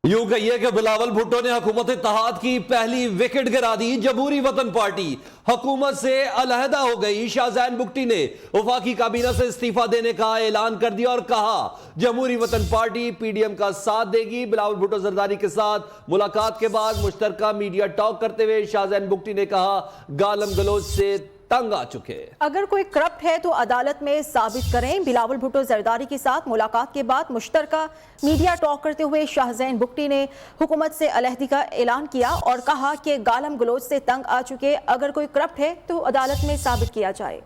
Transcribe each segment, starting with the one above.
यूं कहिए कि बिलावल भुट्टो ने हुकूमत इत्तेहाद की पहली विकेट गिरा दी। जमहूरी वतन पार्टी हुकूमत से अलहदा हो गई। शाहजैन बुगटी ने वफाकी काबीना से इस्तीफा देने का ऐलान कर दिया और कहा जमहूरी वतन पार्टी पीडीएम का साथ देगी। बिलावल भुट्टो जरदारी के साथ मुलाकात के बाद मुश्तरका मीडिया टॉक करते हुए शाहजैन बुगटी ने कहा गालम गलोच से तंग आ चुके। अगर कोई करप्ट है तो अदालत में साबित करें। बिलावल भुट्टो जरदारी के साथ मुलाकात के बाद मुश्तरका मीडिया टॉक करते हुए शाहजैन बुगटी ने हुकूमत से अलहदी का ऐलान किया और कहा कि गालम गलोच से तंग आ चुके। अगर कोई करप्ट है तो अदालत में साबित किया जाए।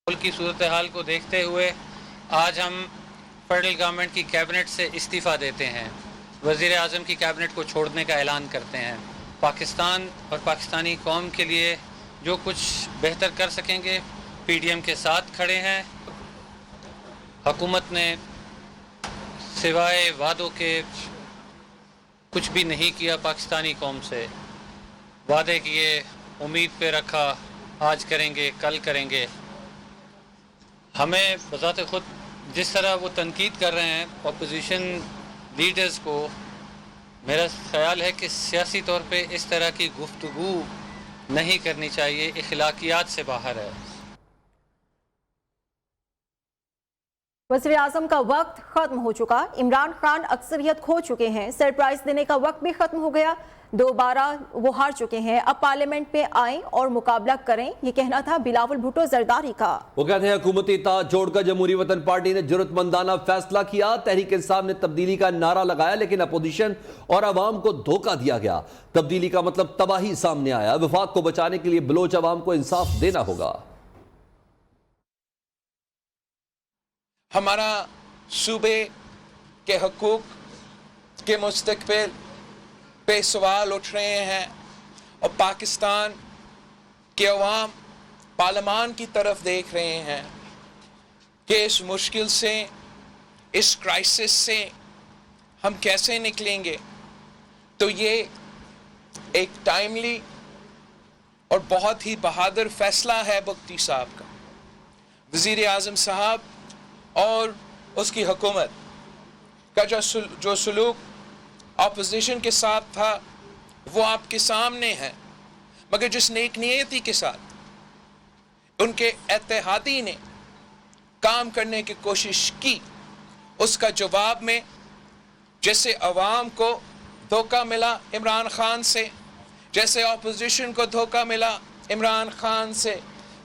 मुल्क की सूरत हाल को देखते हुए आज हम फेडरल गवर्नमेंट की कैबिनेट से इस्तीफ़ा देते हैं, वज़ीर आज़म की कैबिनेट को छोड़ने का ऐलान करते हैं। पाकिस्तान और पाकिस्तानी कौम के लिए जो कुछ बेहतर कर सकेंगे पीडीएम के साथ खड़े हैं। हुकूमत ने सिवाय वादों के कुछ भी नहीं किया। पाकिस्तानी कौम से वादे किए, उम्मीद पे रखा, आज करेंगे कल करेंगे। हमें बज़ाते खुद जिस तरह वो तनकीद कर रहे हैं अपोजिशन लीडर्स को, मेरा ख्याल है कि सियासी तौर पे इस तरह की गुफ्तगू नहीं करनी चाहिए, इखलाकियात से बाहर है। वज़ीर आज़म का वक्त खत्म हो चुका। इमरान खान अक्सरियत खो चुके हैं। सरप्राइज देने का वक्त भी खत्म हो गया। दोबारा वो हार चुके हैं। अब पार्लियामेंट में आए और मुकाबला करें, ये कहना था बिलावल भुट्टो जरदारी का। वो कहते हैं हुकूमती इत्तेहाद छोड़कर जमहूरी वतन पार्टी ने जुर्रतमंदाना फैसला किया। तहरीक इंसाफ ने तब्दीली का नारा लगाया लेकिन अपोजिशन और अवाम को धोखा दिया गया। तब्दीली का मतलब तबाही सामने आया। वफाक को बचाने के लिए बलोच अवाम को इंसाफ देना होगा। हमारा सूबे के हकूक के मुस्तकबिल पे सवाल उठ रहे हैं और पाकिस्तान के अवाम पार्लियामान की तरफ देख रहे हैं कि इस मुश्किल से, इस क्राइसिस से हम कैसे निकलेंगे। तो ये एक टाइमली और बहुत ही बहादुर फैसला है बुगटी साहब का। वज़ीर आज़म साहब और उसकी हुकूमत का जो सलूक अपोजिशन के साथ था वो आपके सामने है, मगर जिस नेक नियति के साथ उनके इत्तेहादी ने काम करने की कोशिश की, उसका जवाब में जैसे अवाम को धोखा मिला इमरान खान से, जैसे अपोजिशन को धोखा मिला इमरान खान से,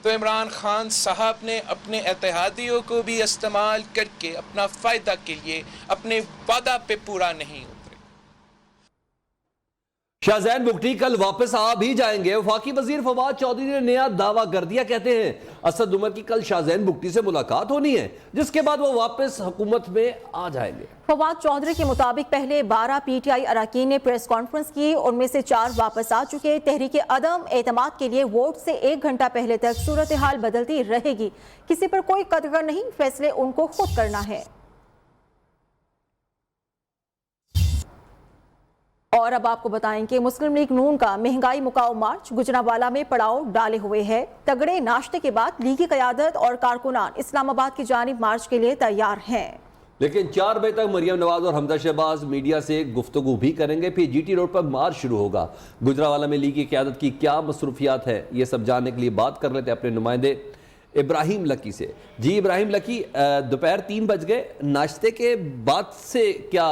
तो इमरान खान साहब ने अपने इत्तेहादियों को भी इस्तेमाल करके अपना फ़ायदा के लिए अपने वादा पे पूरा नहीं उतरे। शाहजैन बुगटी कल वापस आ भी जाएंगे। वफाकी वजीर फवाद चौधरी ने नया दावा कर दिया। कहते हैं असद उमर की कल शाहजैन बुगटी से मुलाकात होनी है, जिसके बाद वो वापस हुकूमत में आ जाएंगे। फवाद चौधरी के मुताबिक पहले 12 पीटीआई अरकान ने प्रेस कॉन्फ्रेंस की, उनमें से 4 वापस आ चुके। तहरीक अदम एतमाद के लिए वोट से 1 घंटा पहले तक सूरत हाल बदलती रहेगी। किसी पर कोई कदर नहीं, फैसले उनको खुद करना है। और अब आपको बताएं कि मुस्लिम लीग नून का महंगाई मुकाओ मार्च गुजरांवाला में पड़ाव डाले हुए है। तगड़े नाश्ते के बाद लीगी क़यादत और कारकुनान इस्लामाबाद की जानिब मार्च के लिए तैयार हैं। लेकिन 4 बजे तक मरियम नवाज और हमजा शहबाज मीडिया से गुफ्तगू भी करेंगे। फिर जीटी रोड पर मार्च शुरू होगा। गुजरांवाला में लीगी क़यादत की क्या मसरूफियात है, ये सब जानने के लिए बात कर लेते हैं अपने नुमाइंदे इब्राहिम लकी से। जी इब्राहिम लकी, दोपहर 3 बज गए, नाश्ते के बाद से क्या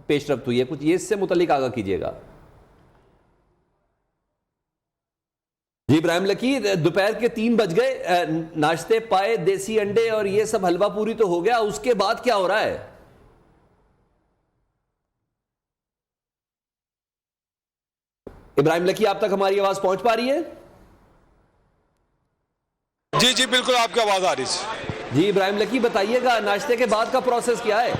पेशरफ्त हुई है, कुछ ये इससे मुतल्लिक आगाह कीजिएगा। जी इब्राहिम लकी, दोपहर के 3 बज गए, नाश्ते पाए, देसी अंडे और ये सब हलवा पूरी तो हो गया, उसके बाद क्या हो रहा है? इब्राहिम लकी, आप तक हमारी आवाज पहुंच पा रही है? जी जी बिल्कुल, आपकी आवाज आ रही है। जी इब्राहिम लकी, बताइएगा नाश्ते के बाद का प्रोसेस क्या है?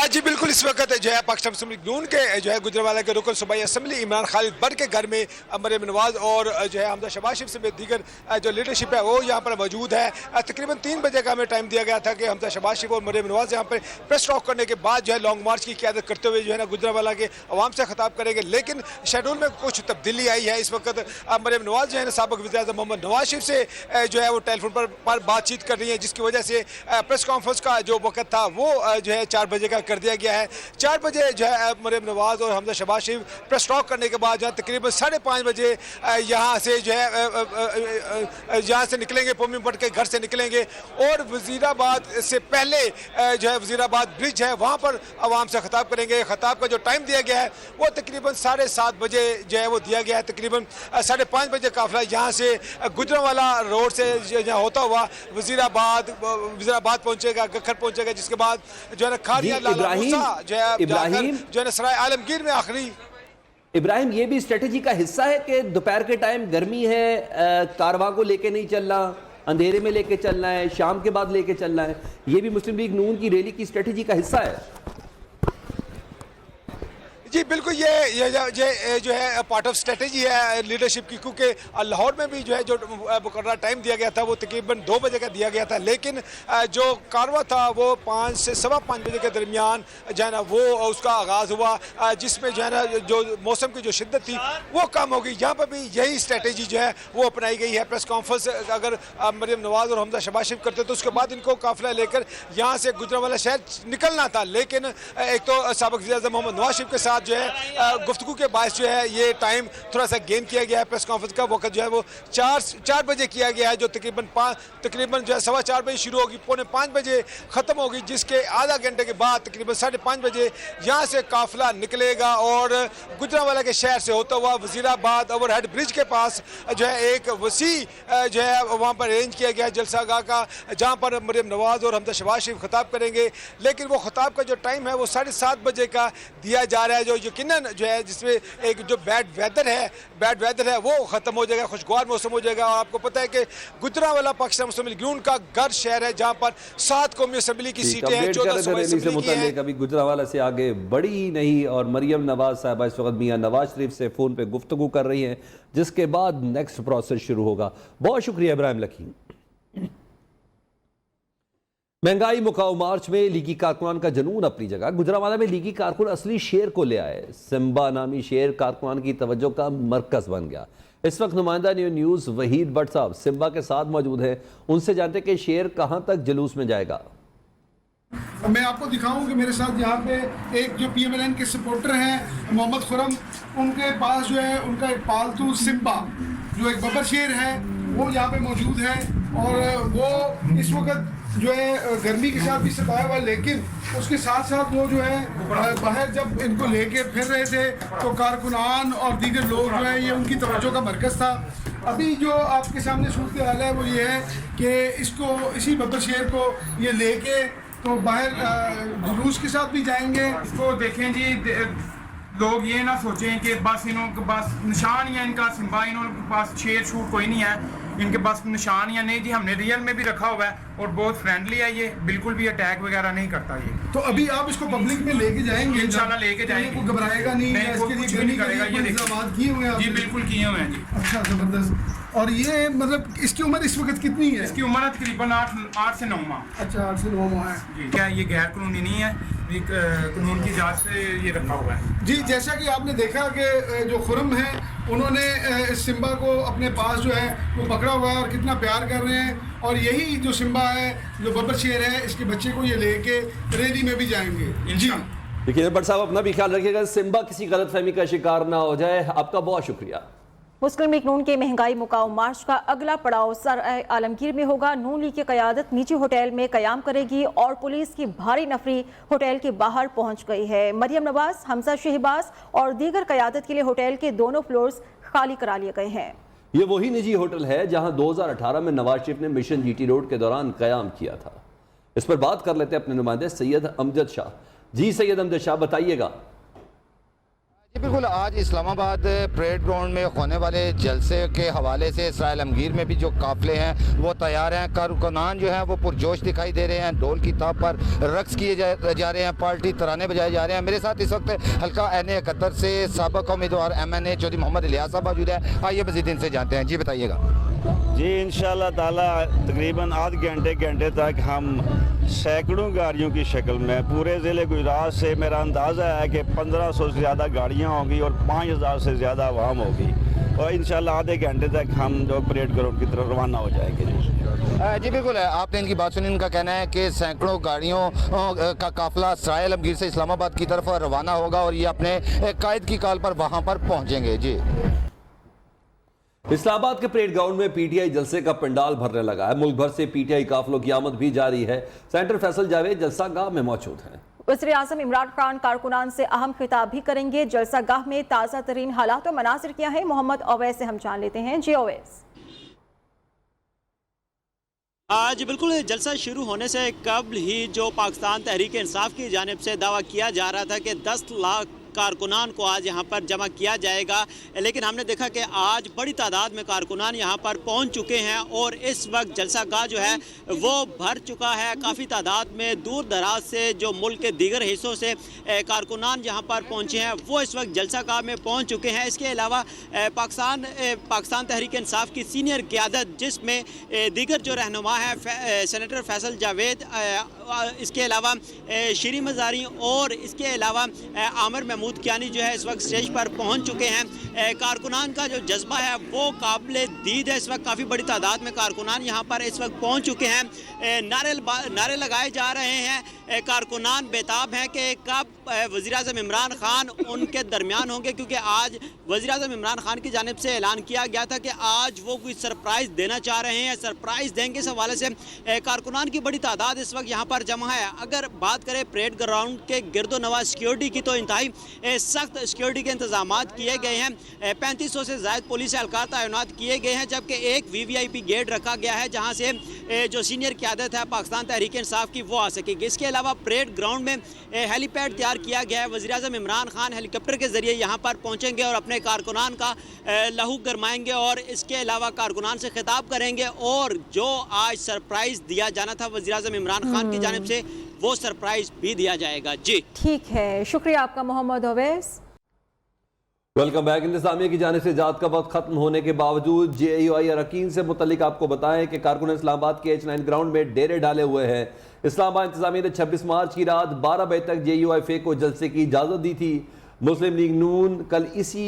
जी बिल्कुल, इस वक्त जो है पाकिस्तान मुस्लिम लीग नून के जो है गुजरांवाला के रुकन सूबाई असम्बली इमरान खालिद बर के घर में मरियम नवाज और जो है हमजा शहबाज शरीफ समेत दीगर जो लीडरशिप है वो यहाँ पर मौजूद है। तकरीबन 3 बजे का हमें टाइम दिया गया था कि हमजा शहबाज शरीफ और मरियम नवाज यहाँ पर प्रेस टॉक करने के बाद जो है लॉन्ग मार्च की क़यादत करते हुए जो है ना गुजरांवाला के अवाम से खिताब करेंगे, लेकिन शेड्यूल में कुछ तब्दीली आई है। इस वक्त मरियम नवाज जो है ना साबिक़ वज़ीर-ए-आज़म मोहम्मद नवाज शरीफ से जो है वो टेलीफोन पर बातचीत कर रही है, जिसकी वजह से प्रेस कॉन्फ्रेंस का जो वक्त था वो जो है 4 बजे का कर दिया गया है। 4 बजे जो है मरियम नवाज और हमजा शहबाज शरीफ प्रेस टॉक करने के बाद जो है तकरीबन 5:30 बजे यहाँ से जो है यहाँ से निकलेंगे, पोमी पट के घर से निकलेंगे और वज़ीराबाद से पहले जो है वज़ीराबाद ब्रिज है वहाँ पर आवाम से खिताब करेंगे। खिताब का जो टाइम दिया गया है वो तकरीबन 7:30 बजे जो है वो दिया गया है। तकरीबन 5:30 बजे काफिला यहाँ से गुजरांवाला रोड से यहाँ होता हुआ वज़ीराबाद पहुँचेगा, गखर पहुँचेगा, जिसके बाद जो है ना खारिया लाला मूसा जो है सराय आलमगीर में आखिरी। इब्राहिम, ये भी स्ट्रेटेजी का हिस्सा है कि दोपहर के टाइम गर्मी है, कारवां को लेके नहीं चलना, अंधेरे में लेके चलना है, शाम के बाद लेके चलना है, ये भी मुस्लिम लीग नून की रैली की स्ट्रेटेजी का हिस्सा है। जी बिल्कुल, ये जो है पार्ट ऑफ स्ट्रेटेजी है लीडरशिप की, क्योंकि लाहौर में भी जो है जो मुकर्रर टाइम दिया गया था वो तकरीबन 2 बजे का दिया गया था, लेकिन जो कारवा था वो 5 से 5:15 बजे के दरमियान जो है ना वो उसका आगाज़ हुआ, जिसमें जो है ना जो मौसम की जो शिद्दत थी वो कम हो गई। यहाँ पर भी यही स्ट्रेटेजी जो है वो अपनाई गई है। प्रेस कॉन्फ्रेंस अगर मरियम नवाज और हमजा शहबाज शरीफ करते तो उसके बाद इनको काफिला लेकर यहाँ से गुजरांवाला शहर निकलना था, लेकिन एक तो साबिक़ वज़ीर-ए-आज़म मोहम्मद नवाज शरीफ के साथ जो है गुफ्तगू के बायस जो है ये टाइम थोड़ा सा गेन किया गया है। प्रेस कॉन्फ्रेंस का वक्त जो है वो 4 बजे किया गया है, जो तकरीबन जो है 4:15 बजे शुरू होगी, 4:45 बजे ख़त्म होगी, जिसके आधा घंटे के बाद तकरीबन 5:30 बजे यहाँ से काफिला निकलेगा और गुजरांवाला के शहर से होता हुआ वज़ीराबाद ओवरहेड ब्रिज के पास जो है एक वसी जो है वहाँ पर अरेंज किया गया है जलसागाह का, जहाँ पर मरियम नवाज और हमजा शहबाज शरीफ खिताब करेंगे। लेकिन वो खिताब का जो टाइम है वो 7:30 बजे का दिया जा रहा है, जो यकीनन जो है जिसमें एक जो बैड वेदर है वो ख़त्म हो जाएगा, खुशगवार मौसम हो जाएगा। और आपको पता है कि गुजरांवाला पाकिस्तान मुस्लिम लीग नून का घर शहर है, जहाँ पर 7 कौमी असम्बली की सीटें हैं, 14 सूबाई असम्बली की हैं। कभी गुजरांवाला से आगे बढ़ी नहीं और मरियम नवाज साहबा इस वक्त मियां नवाज शरीफ से फ़ोन पे गुफ्तगू कर रही हैं, जिसके बाद नेक्स्ट प्रोसेस शुरू होगा। बहुत शुक्रिया इब्राहिम लकी। महंगाई मुकाऊ मार्च में लीगी कारकुनान का जुनून अपनी जगह, गुजरांवाला में लीगी कारकुन असली शेर को ले आए। सिम्बा नामी शेर कारकुनान की तवज्जो का मरकज बन गया। इस वक्त नुमाइंदा न्यूज़ वहीद भट्ट साहब सिम्बा के साथ मौजूद हैं, उनसे जानते कि शेर कहां तक जुलूस में जाएगा। मैं आपको दिखाऊं कि मेरे साथ यहाँ पे एक जो PMLN के सपोर्टर हैं मोहम्मद खुरम, उनके पास जो है उनका एक पालतू सिम्बा जो एक बबर शेर है वो यहाँ पे मौजूद है और वो इस वक्त जो है गर्मी के साथ भी सताया हुआ, लेकिन उसके साथ साथ वो जो है बाहर जब इनको लेके फिर रहे थे तो कारकुनान और दीगर लोग जो है ये उनकी तवज्जो का मरकज़ था। अभी जो आपके सामने सूरत हाल है वो ये है कि इसको इसी बबर शेर को ये लेके तो बाहर जुलूस के साथ भी जाएंगे। इसको देखें जी, लोग ये ना सोचें कि बस इनके पास निशान ही है इनका सिम्बा, इनके पास शेर शूट कोई नहीं है, इनके पास निशान या नहीं जी, हमने रियल में भी रखा हुआ है और बहुत फ्रेंडली है, ये बिल्कुल भी अटैक वगैरह नहीं करता ये। तो अभी आप इसको पब्लिक में लेके जाएंगे? इंशाल्लाह लेके जाएंगे, घबराएगा नहीं, इसके लिए कुछ नहीं करेगा, ये इंतजाम किए हुए हैं जी, बिल्कुल किए हुए हैं जी। अच्छा, जबरदस्त। और ये मतलब इसकी उम्र इस वक्त कितनी है? इसकी उम्र तकरीबन 8 से 9 माह। अच्छा, 8 से 9 माह है जी। क्या ये गैर कानूनी नहीं है, ये कानून की जांच से ये रखा हुआ है जी। जैसा कि आपने देखा कि जो खुरम है उन्होंने इस सिम्बा को अपने पास जो है वो पकड़ा हुआ है और कितना प्यार कर रहे हैं, और यही जो सिम्बा है जो बबर शेर है इसके बच्चे को ये लेके रैली में भी जाएंगे जी। देखिए भट्ट साहब, अपना भी ख्याल रखिएगा, सिम्बा किसी गलतफहमी का शिकार ना हो जाए। आपका बहुत शुक्रिया। मुस्लिम लीग नून के महंगाई मुकाऊ मार्च का अगला पड़ाव सराय आलमगीर में होगा। नून लीग की क़यादत निजी होटल में क़याम करेगी और पुलिस की भारी नफरी होटल के बाहर पहुंच गई है। मरियम नवाज, हमजा शहबाज और दीगर क़यादत के लिए होटल के दोनों फ्लोर्स खाली करा लिए गए हैं। ये वही निजी होटल है जहां 2018 में नवाज शरीफ ने मिशन GT रोड के दौरान क़याम किया था। इस पर बात कर लेते हैं अपने नुमाइंदे सैयद अमजद शाह। जी सैयद अमजद शाह, बताइएगा। बिल्कुल, आज इस्लामाबाद परेड ग्राउंड में होने वाले जलसे के हवाले से इसराइल आलमगीर में भी जो काफिले हैं वो तैयार हैं। कारकुनान जो हैं वो पुरजोश दिखाई दे रहे हैं, ढोल की ताप पर रक्स किए जा रहे हैं, पार्टी तराने बजाए जा रहे हैं। मेरे साथ इस वक्त हल्का NA-71 से साबिक उम्मीदवार MNA चौधरी मोहम्मद इलियास साहब मौजूद है। आइए मज़ीद इनसे जानते हैं। जी बताइएगा। जी इंशाअल्लाह ताला तकरीबन आधे घंटे तक हम सैकड़ों गाड़ियों की शक्ल में पूरे ज़िले गुजरात से मेरा अंदाज़ा है कि 1500 से ज़्यादा गाड़ियाँ होंगी और 5000 से ज़्यादा आवाम होगी और इंशाअल्लाह आधे घंटे तक हम जो परेड ग्राउंड की तरफ रवाना हो जाएंगे। जी बिल्कुल है, आपने इनकी बात सुनी। इनका कहना है कि सैकड़ों गाड़ियों का काफिला इसराइल आलमगीर से इस्लामाबाद की तरफ रवाना होगा और ये अपने कायद की कॉल पर वहाँ पर पहुँचेंगे। जी इस्लामाबाद के परेड ग्राउंड में पीटीआई जलसे का पंडाल भरने लगा है। मुल्क भर से पीटीआई काफिलों की आमद भी जारी है। सेंटर फैसल जावेद जलसागाह में मौजूद हैं। वज़ीर आज़म इमरान खान कारकुनान से अहम खिताब भी करेंगे। जलसागाह में ताज़ा तरीन हालात और मनासिर क्या है, मोहम्मद ओवैस से हम जान लेते हैं। जी ओवैस। आज बिल्कुल जलसा शुरू होने से कबल ही जो पाकिस्तान तहरीक इंसाफ की जानिब से दावा किया जा रहा था कि 10 लाख कारकुनान को आज यहाँ पर जमा किया जाएगा, लेकिन हमने देखा कि आज बड़ी तादाद में कारकुनान यहाँ पर पहुँच चुके हैं और इस वक्त जलसागाह जो है वो भर चुका है। काफ़ी तादाद में दूर दराज से जो मुल्क के दीगर हिस्सों से कारकुनान यहाँ पर पहुँचे हैं वो इस वक्त जलसागाह में पहुँच चुके हैं। इसके अलावा पाकिस्तान तहरीक इंसाफ की सीनियर क़यादत जिसमें दीगर जो रहनुमा है सेनेटर फैसल जावेद, इसके अलावा शीरी मज़ारी और इसके अलावा आमिर महमूद कियानी जो है इस वक्त स्टेज पर पहुंच चुके हैं। कारकुनान का जो जज्बा है वो काबिल दीद है। इस वक्त काफ़ी बड़ी तादाद में कारकुनान यहाँ पर इस वक्त पहुंच चुके हैं। नारे लगाए जा रहे हैं। कारकुनान बेताब हैं कि कब वज़ीर आज़म इमरान खान उनके दरमियान होंगे, क्योंकि आज वज़ीर आज़म इमरान खान की जानिब से ऐलान किया गया था कि आज वो कोई सरप्राइज़ देना चाह रहे हैं। सरप्राइज़ देंगे इस हवाले से कारकुनान की बड़ी तादाद इस वक्त यहाँ पर जमा है। अगर बात करें परेड ग्राउंड के गिरदो नवाज सिक्योरिटी की तो इंतहाई सख्त सिक्योरिटी के इंतजाम किए गए हैं। 3500 से ज़ायद पुलिस एहलकार तैनात किए गए हैं, जबकि एक VVIP गेट रखा गया है जहाँ से जो सीनियर क़यादत है पाकिस्तान तहरीक इंसाफ की वो आ सकेगी। इसके अलावा परेड ग्राउंड में हेलीपैड तैयार किया गया है। वज़ीर आज़म इमरान खान हेलीकॉप्टर के ज़रिए यहाँ पर पहुँचेंगे और अपने कारकुनान का लहू गरमाएंगे और इसके अलावा कारकुनान से खिताब करेंगे और जो आज सरप्राइज़ दिया जाना था वज़ीर आज़म इमरान खान की जानिब से वो सरप्राइज़ भी दिया जाएगा। जी ठीक है, शुक्रिया आपका मोहम्मद ओवैस। Welcome back. इंतजामिया की जानिब से इजाज़त का वक्त खत्म होने के बावजूद JUI अरकान से मुतल्लिक आपको बताएं कि कारकुन इस्लामाबाद के H9 ग्राउंड में डेरे डाले हुए हैं। इस्लामाबाद इंतजामिया ने 26 मार्च की रात 12 बजे तक JUI फे को जलसे की इजाज़त दी थी। मुस्लिम लीग नून कल इसी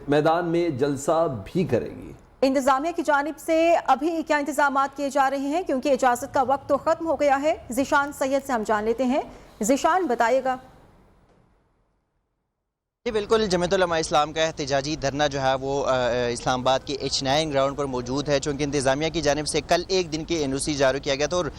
मैदान में जलसा भी करेगी। इंतजामिया की जानिब से अभी क्या इंतजाम किए जा रहे हैं, क्योंकि इजाज़त का वक्त तो ख़त्म हो गया है। ज़िशान सैयद से हम जान लेते हैं। ज़िशान बताइएगा। जी बिल्कुल, जमीयत उलमा इस्लाम का एहतजाजी धरना जो है वो इस्लामाबाद के H9 ग्राउंड पर मौजूद है, चूँकि इंतज़ामिया की जानिब से कल एक दिन की NOC जारी किया गया था और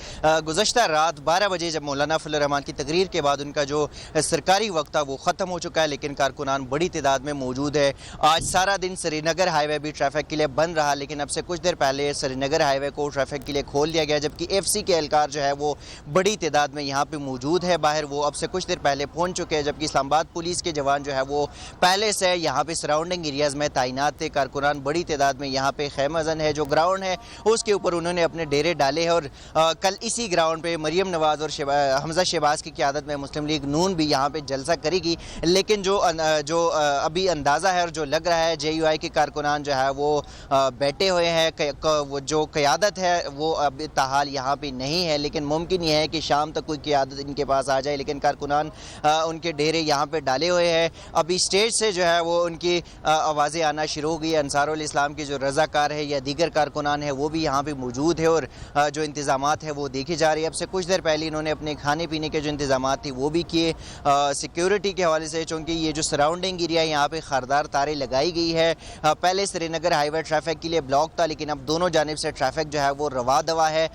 गुज़श्ता रात 12 बजे जब मौलाना फजल रहमान की तकरीर के बाद उनका जो सरकारी वक्त था वो ख़त्म हो चुका है, लेकिन कारकुनान बड़ी तादाद में मौजूद है। आज सारा दिन श्रीनगर हाईवे भी ट्रैफिक के लिए बंद रहा, लेकिन अब से कुछ देर पहले श्रीनगर हाईवे को ट्रैफिक के लिए खोल दिया गया, जबकि FC के एहलकार जो है वो बड़ी तादाद में यहाँ पर मौजूद है बाहर। वो अब से कुछ देर पहले पहुँच चुके हैं, जबकि इस्लामाबाद पुलिस के जवान जो है वो पहले से यहाँ पे सराउंडिंग एरियाज़ में तैनात थे। कारकुनान बड़ी तादाद में यहाँ पे खैमज़न है जो ग्राउंड है उसके ऊपर उन्होंने अपने डेरे डाले हैं और कल इसी ग्राउंड पे मरियम नवाज़ और हमज़ा शहबाज की क़यादत में मुस्लिम लीग नून भी यहाँ पे जलसा करेगी। लेकिन जो अभी अंदाज़ा है और जो लग रहा है JUI के कारकुनान जो है वो बैठे हुए हैं, वो जो क़यादत है वो अभी ताहाल यहाँ पर नहीं है, लेकिन मुमकिन ये है कि शाम तक कोई क़यादत इनके पास आ जाए। लेकिन कारकुनान उनके डेरे यहाँ पर डाले हुए हैं। अभी स्टेज से जो है वो उनकी आवाज़ें आना शुरू हो गई। अंसारुल इस्लाम के जो रज़ाकार है या दीगर कारकुनान है वो भी यहाँ पे मौजूद है और जो इंतज़ामात है वो देखी जा रही है। अब से कुछ देर पहले इन्होंने अपने खाने पीने के जो इंतज़ामात थे वो भी किए। सिक्योरिटी के हवाले से चूँकि ये जो सराउंडिंग एरिया यहाँ पे खरदार तारें लगाई गई है। पहले श्रीनगर हाईवे ट्रैफिक के लिए ब्लॉक था, लेकिन अब दोनों जानिब से ट्रैफिक जो है वो रवा दवा है।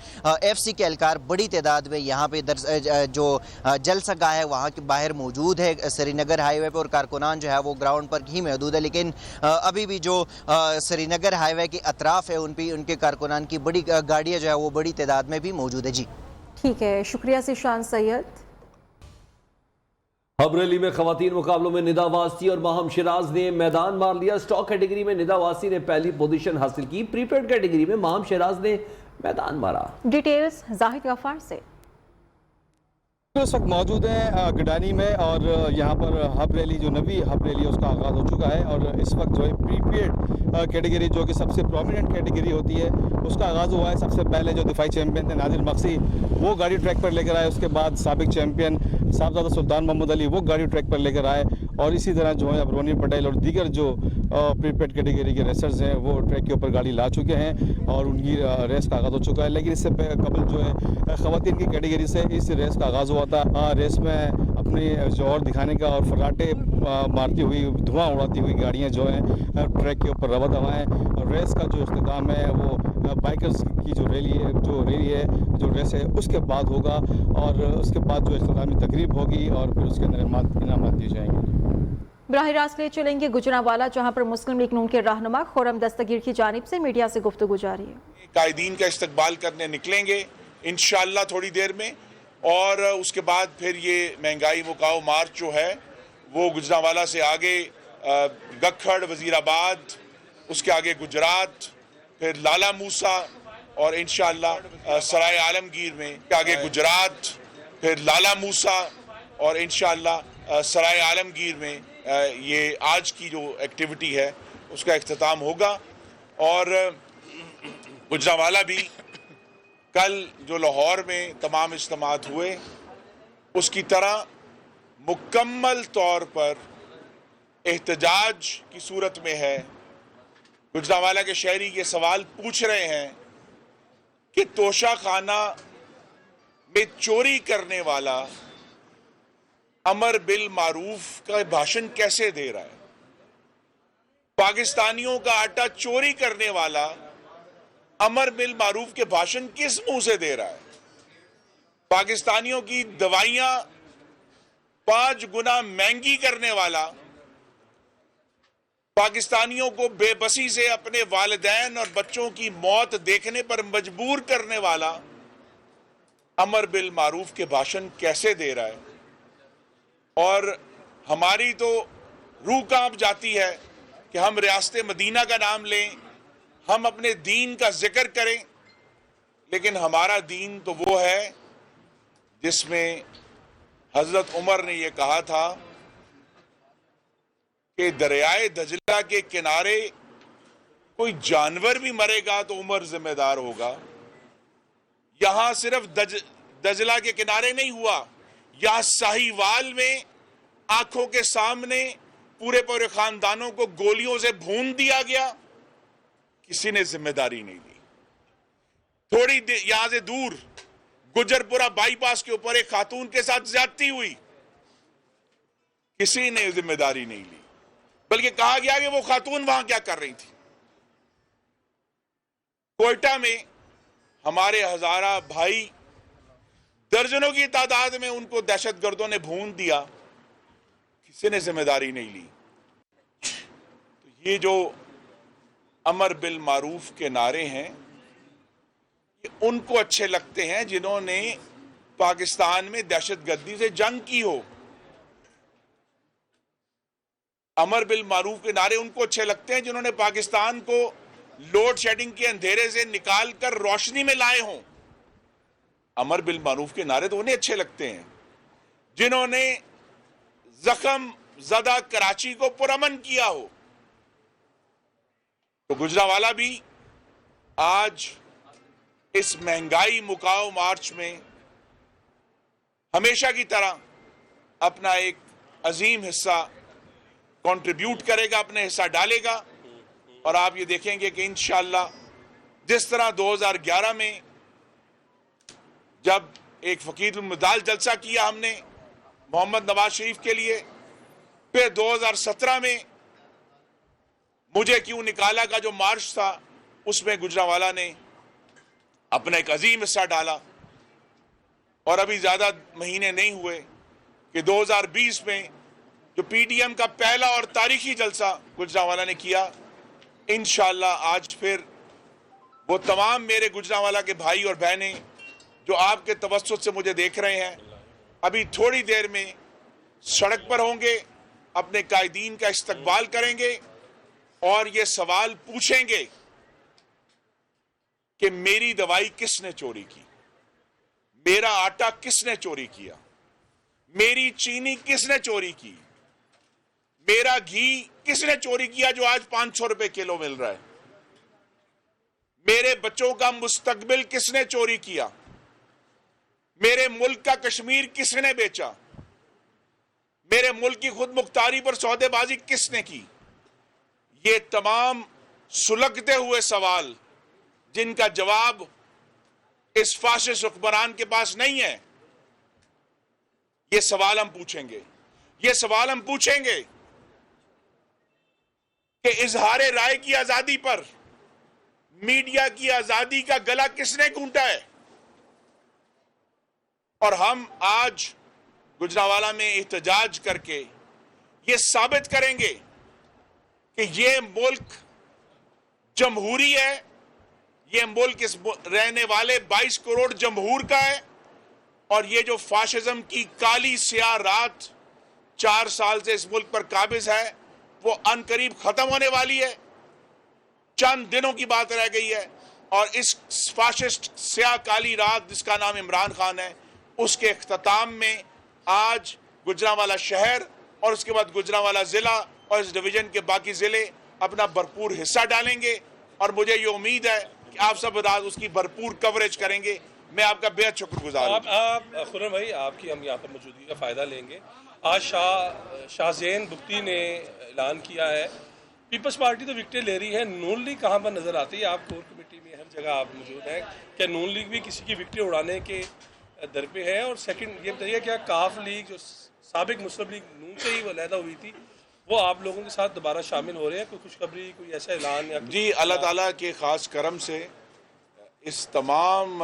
FC के एहलकार बड़ी तादाद में यहाँ पे जो जलसागाह है वहाँ के बाहर मौजूद है श्रीनगर हाईवे पर और कारकुनान जो है वो ग्राउंड पर ही महदूद है। लेकिन अभी भी जो श्रीनगर हाईवे के अतराफ है उनके कारकुनान की बड़ी गाड़ियाँ जो है वो बड़ी तादाद में भी मौजूद है। जी ठीक है, शुक्रिया ज़िशान सैयद। हबरेली में खवातीन मुकाबलों में निदा वासी और माहम शिराज ने मैदान मार लिया। स्टॉक कैटेगरी में निदा वासी ने पहली पोजीशन हासिल की। प्रीपेड कैटेगरी में माहम शिराज ने मैदान मारा। डिटेल्स जाहिद गफ्फार से। इस वक्त मौजूद हैं गिडानी में और यहाँ पर हब रैली जो नवी हब रैली है उसका आगाज़ हो चुका है और इस वक्त जो है प्रीपेड कैटेगरी जो कि सबसे प्रोमिनेंट कैटेगरी होती है उसका आगाज़ हुआ है। सबसे पहले जो दिफाई चैंपियन थे नादिर मक्सी वो गाड़ी ट्रैक पर लेकर आए। उसके बाद साबिक चैंपियन साहबजादा सुल्तान मोहम्मद अली वो गाड़ी ट्रैक पर लेकर आए और इसी तरह जो है अब रोनी पटेल और दीगर जो प्रीपेड कैटेगरी के रेसर्स हैं वो ट्रैक के ऊपर गाड़ी ला चुके हैं और उनकी रेस का आगाज़ हो चुका है। लेकिन इससे कबल जो है ख़वातीन की कैटेगरी से इस रेस का आगाज़ हुआ था। रेस में अपनी जोर दिखाने का और फर्राटे मारती हुई धुआं उड़ाती हुई गाड़ियां जो हैं ट्रैक के ऊपर रवा दवा हैं। और रेस का जो इख्तिताम है वो बाइकर्स की जो रैली है जो रेस है उसके बाद होगा और उसके बाद जो इख्तितामी तकरीब होगी और फिर उसके अंदर इनामात दिए जाएंगे। बराह रास्त ले चलेंगे गुजरांवाला, जहां पर मुस्लिम लीग नून के रहनुमा खुर्रम दस्तगीर की जानिब से मीडिया से गुफ्तगू जारी है। कायदीन का इस्तकबाल करने निकलेंगे इंशाअल्लाह थोड़ी देर में और उसके बाद फिर ये महंगाई मुकाओ मार्च जो है वो गुजरांवाला से आगे गखड़ वजीराबाद, उसके आगे गुजरात, फिर लाला मूसा और इंशाअल्लाह सराय आलमगीर में आगे गुजरात, फिर लाला मूसा और इंशाअल्लाह सराय आलमगीर में ये आज की जो एक्टिविटी है उसका इख्तिताम होगा। और गुजरांवाला भी कल जो लाहौर में तमाम इज्तिमात हुए उसकी तरह मुकम्मल तौर पर एहतजाज की सूरत में है। गुजरांवाला के शहरी ये सवाल पूछ रहे हैं कि तोशा खाना में चोरी करने वाला अमर बिल मारूफ का भाषण कैसे दे रहा है। पाकिस्तानियों का आटा चोरी करने वाला अमर बिल मारूफ के भाषण किस मुंह से दे रहा है। पाकिस्तानियों की दवाइयां 5 गुना महंगी करने वाला, पाकिस्तानियों को बेबसी से अपने वालिदैन और बच्चों की मौत देखने पर मजबूर करने वाला अमर बिल मारूफ के भाषण कैसे दे रहा है। और हमारी तो रूह कांप जाती है कि हम रियासत मदीना का नाम लें, हम अपने दीन का जिक्र करें, लेकिन हमारा दीन तो वो है जिसमें हजरत उमर ने ये कहा था कि दरियाए दजला के किनारे कोई जानवर भी मरेगा तो उमर जिम्मेदार होगा। यहां सिर्फ दजला के किनारे नहीं हुआ, यहां साहिवाल में आंखों के सामने पूरे पूरे खानदानों को गोलियों से भून दिया गया, किसी ने जिम्मेदारी नहीं ली। थोड़ी यहां से दूर गुजरपुरा बाईपास के ऊपर एक खातून के साथ ज्यादती हुई, किसी ने जिम्मेदारी नहीं ली, बल्कि कहा गया कि वो खातून वहां क्या कर रही थी। कोयटा में हमारे हजारा भाई दर्जनों की तादाद में उनको दहशतगर्दों ने भून दिया, किसी ने जिम्मेदारी नहीं ली। तो ये जो अमर बिल मारूफ के नारे हैं ये उनको अच्छे लगते हैं जिन्होंने पाकिस्तान में दहशतगर्दी से जंग की हो। अमर बिल मारूफ के नारे उनको अच्छे लगते हैं जिन्होंने पाकिस्तान को लोड शेडिंग के अंधेरे से निकाल कर रोशनी में लाए हों। अमर बिल मारूफ के नारे तो उन्हें अच्छे लगते हैं जिन्होंने जख्म ज़दा कराची को पुरअमन किया हो। तो गुजरांवाला भी आज इस महंगाई मुकाओ मार्च में हमेशा की तरह अपना एक अजीम हिस्सा कंट्रीब्यूट करेगा, अपने हिस्सा डालेगा। और आप ये देखेंगे कि इंशाअल्लाह जिस तरह 2011 में जब एक फकीरुल मिदाल जलसा किया हमने मोहम्मद नवाज शरीफ के लिए, फिर 2017 में मुझे क्यों निकाला का जो मार्च था उसमें गुजरांवाला ने अपना एक अजीम हिस्सा डाला। और अभी ज्यादा महीने नहीं हुए कि 2020 में जो पीडीएम का पहला और तारीखी जलसा गुजरांवाला ने किया, इंशाअल्लाह आज फिर वो तमाम मेरे गुजरांवाला के भाई और बहनें जो आपके तवस्सुत से मुझे देख रहे हैं, अभी थोड़ी देर में सड़क पर होंगे, अपने कायदीन का इस्तकबाल करेंगे और ये सवाल पूछेंगे कि मेरी दवाई किसने चोरी की, मेरा आटा किसने चोरी किया, मेरी चीनी किसने चोरी की, मेरा घी किसने चोरी किया जो आज 500 रुपए किलो मिल रहा है, मेरे बच्चों का मुस्तकबिल किसने चोरी किया, मेरे मुल्क का कश्मीर किसने बेचा, मेरे मुल्क की खुद मुख्तारी पर सौदेबाजी किसने की। ये तमाम सुलगते हुए सवाल जिनका जवाब इस फाशिस्ट हुक्मरान के पास नहीं है, ये सवाल हम पूछेंगे। ये सवाल हम पूछेंगे कि इजहार राय की आजादी पर मीडिया की आजादी का गला किसने घूंटा है। और हम आज गुजरांवाला में एहतजाज करके ये साबित करेंगे कि ये मुल्क जमहूरी है, ये मुल्क इस रहने वाले 22 करोड़ जमहूर का है और ये जो फाशिज्म की काली स्याह रात 4 साल से इस मुल्क पर काबिज है वो अनकरीब खत्म होने वाली है। चंद दिनों की बात रह गई है और इस फाशिस्ट स्याह काली रात जिसका नाम इमरान खान है उसके इख्तिताम में आज गुजरांवाला शहर और उसके बाद गुजरांवाला जिला और इस डिवीजन के बाकी जिले अपना भरपूर हिस्सा डालेंगे और मुझे ये उम्मीद है कि आप सब रात उसकी भरपूर कवरेज करेंगे। मैं आपका बेहद शुक्रगुजार हूं। आप खुर्रम भाई, आपकी हम यहाँ पर मौजूदगी का फ़ायदा लेंगे। आज शाहज़ैन बुख्ती ने ऐलान किया है, पीपल्स पार्टी तो विकेट ले रही है, नून लीग कहाँ पर नज़र आती है? आप कोर कमेटी में हर जगह आप मौजूद हैं, क्या नून लीग भी किसी की विकेट उड़ाने के दर पे है? और सेकंड ये बताइए, क्या काफ लीग जो साबिक मुस्लिम लीग नून से ही अलहदा हुई थी वो आप लोगों के साथ दोबारा शामिल हो रहे हैं? कोई खुशखबरी, कोई ऐसा ऐलान? या जी, अल्लाह ताला के ख़ास करम से इस तमाम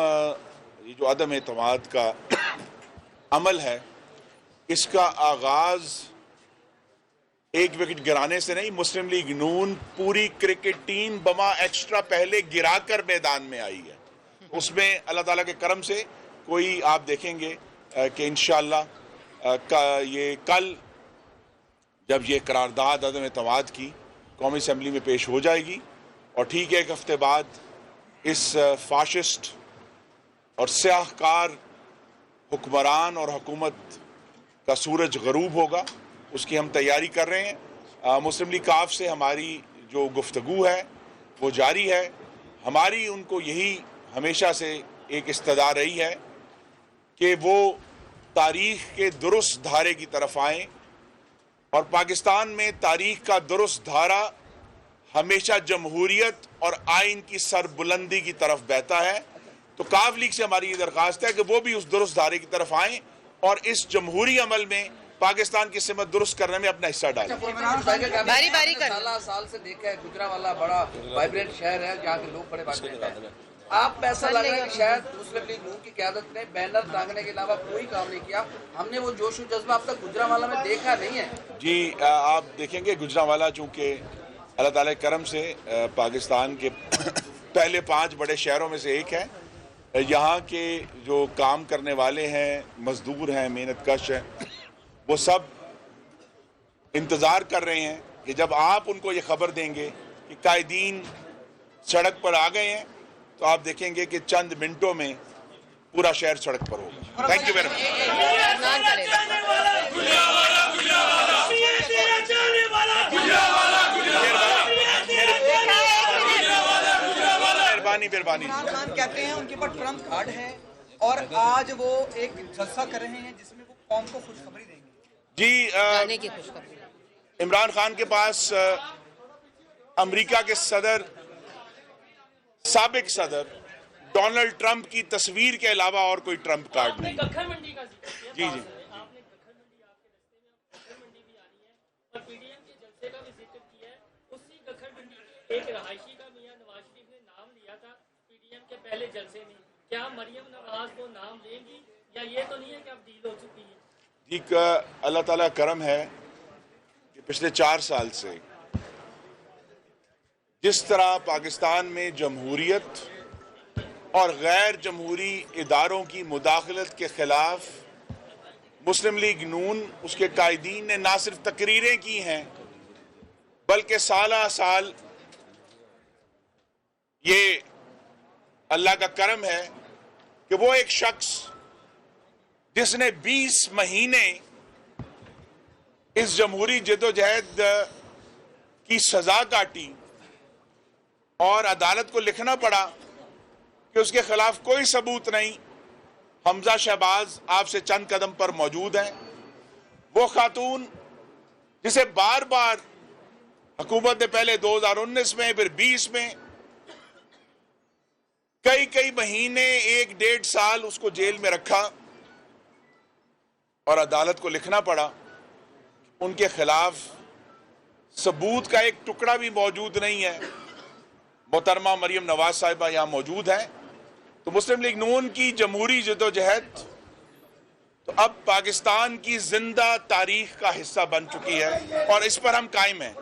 ये जो अदम एतमाद का अमल है इसका आगाज़ एक विकेट गिराने से नहीं, मुस्लिम लीग नून पूरी क्रिकेट टीम बमा एक्स्ट्रा पहले गिराकर मैदान में आई है। उसमें अल्लाह ताला के करम से कोई आप देखेंगे कि इंशाअल्लाह ये कल जब ये करारदाद अदम एतमाद की कौमी असम्बली में पेश हो जाएगी और ठीक 1 हफ्ते बाद इस फाशिस्ट और स्याहकार हुक्मरान और हुकूमत का सूरज गरूब होगा, उसकी हम तैयारी कर रहे हैं। मुस्लिम लीग काफ से हमारी जो गुफ्तगू है वो जारी है। हमारी उनको यही हमेशा से एक इस्तदा रही है कि वो तारीख़ के दुरुस्त धारे की तरफ आएँ और पाकिस्तान में तारीख़ का दुरुस्त धारा हमेशा जमहूरियत और आइन की सरबुलंदी की तरफ बहता है। तो काफ लीग से हमारी ये दरख्वास्त है कि वो भी उस दुरुस्त धारे की तरफ आएँ और इस जमहूरी अमल में पाकिस्तान की सिमत दुरुस्त करने में अपना हिस्सा डालें। बारी बारी कर 16 साल से देखा है, गुजरांवाला बड़ा वाइब्रेंट शहर है जहाँ के लोग बड़े वाइब्रेंट हैं। आप पैसा लग रहा है कि शायद मुस्लिम लीग नून की क़यादत ने बैनर टांगने के अलावा कोई काम नहीं किया, हमने वो जोश और जज्बा अब तक गुजरांवाला में देखा नहीं है। जी, आप देखेंगे गुजरांवाला चूँकि अल्लाह ताला के करम से पाकिस्तान के पहले 5 बड़े शहरों में से एक है। यहाँ के जो काम करने वाले हैं, मजदूर हैं, मेहनत कश हैं, वो सब इंतज़ार कर रहे हैं कि जब आप उनको ये खबर देंगे कि कायदीन सड़क पर आ गए हैं तो आप देखेंगे कि चंद मिनटों में पूरा शहर सड़क पर होगा। Thank you very much. मेहरबानी। इमरान खान कहते हैं उनके पास ट्रम्प कार्ड है और आज वो एक जलसा कर रहे हैं जिसमें वो कौम को खुशखबरी देंगे। जी, इमरान खान के पास अमेरिका के सदर, साबिक सदर डोनाल्ड ट्रंप की तस्वीर के अलावा और कोई ट्रंप कार्ड नहीं। जी जी, एक रहायशी का मियां नवाज शरीफ ने नाम लिया था पीडीएम के पहले जलसे में, क्या मरियम नवाज को नाम लेंगी या ये तो नहीं है कि अब डील हो चुकी है? जी, अल्लाह ताला करम है कि पिछले 4 साल से जिस तरह पाकिस्तान में जमहूरियत और गैर जमहूरी इदारों की मुदाखलत के खिलाफ मुस्लिम लीग नून उसके कायदीन ने ना सिर्फ तकरीरें की हैं बल्कि साला साल ये अल्लाह का करम है कि वो एक शख्स जिसने 20 महीने इस जमहूरी जदोजहद की सजा काटी और अदालत को लिखना पड़ा कि उसके खिलाफ कोई सबूत नहीं, हमजा शहबाज आपसे चंद कदम पर मौजूद हैं। वो खातून जिसे बार बार हुकूमत ने पहले 2019 में फिर 20 में कई महीने 1-1.5 साल उसको जेल में रखा और अदालत को लिखना पड़ा उनके खिलाफ सबूत का एक टुकड़ा भी मौजूद नहीं है। मोहतरमा मरियम नवाज साहिबा यहां मौजूद हैं। तो मुस्लिम लीग नून की जमहूरी जदोजहद तो अब पाकिस्तान की जिंदा तारीख का हिस्सा बन चुकी है और इस पर हम कायम हैं।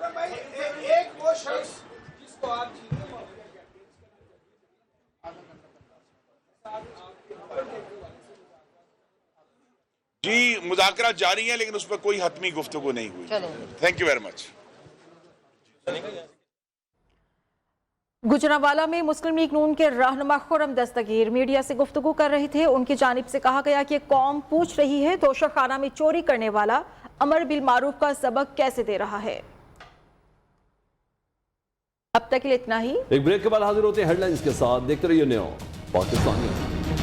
जी मुज़ाकरा जारी है लेकिन उस पर कोई हतमी गुफ्तगू नहीं हुई। Thank you very much. Gujranwala में मुस्लिम लीग नून के रहनुमा खुर्रम दस्तगीर मीडिया से गुफ्तगू कर रहे थे। उनकी जानिब से कहा गया कि कौम पूछ रही है तोशाखाना में चोरी करने वाला अमर बिल मारूफ का सबक कैसे दे रहा है। अब तक के लिए इतना ही। एक ब्रेक के बाद हाजिर होते हैं हेडलाइंस के साथ। देखते रहिए न्यूज़ पाकिस्तानी।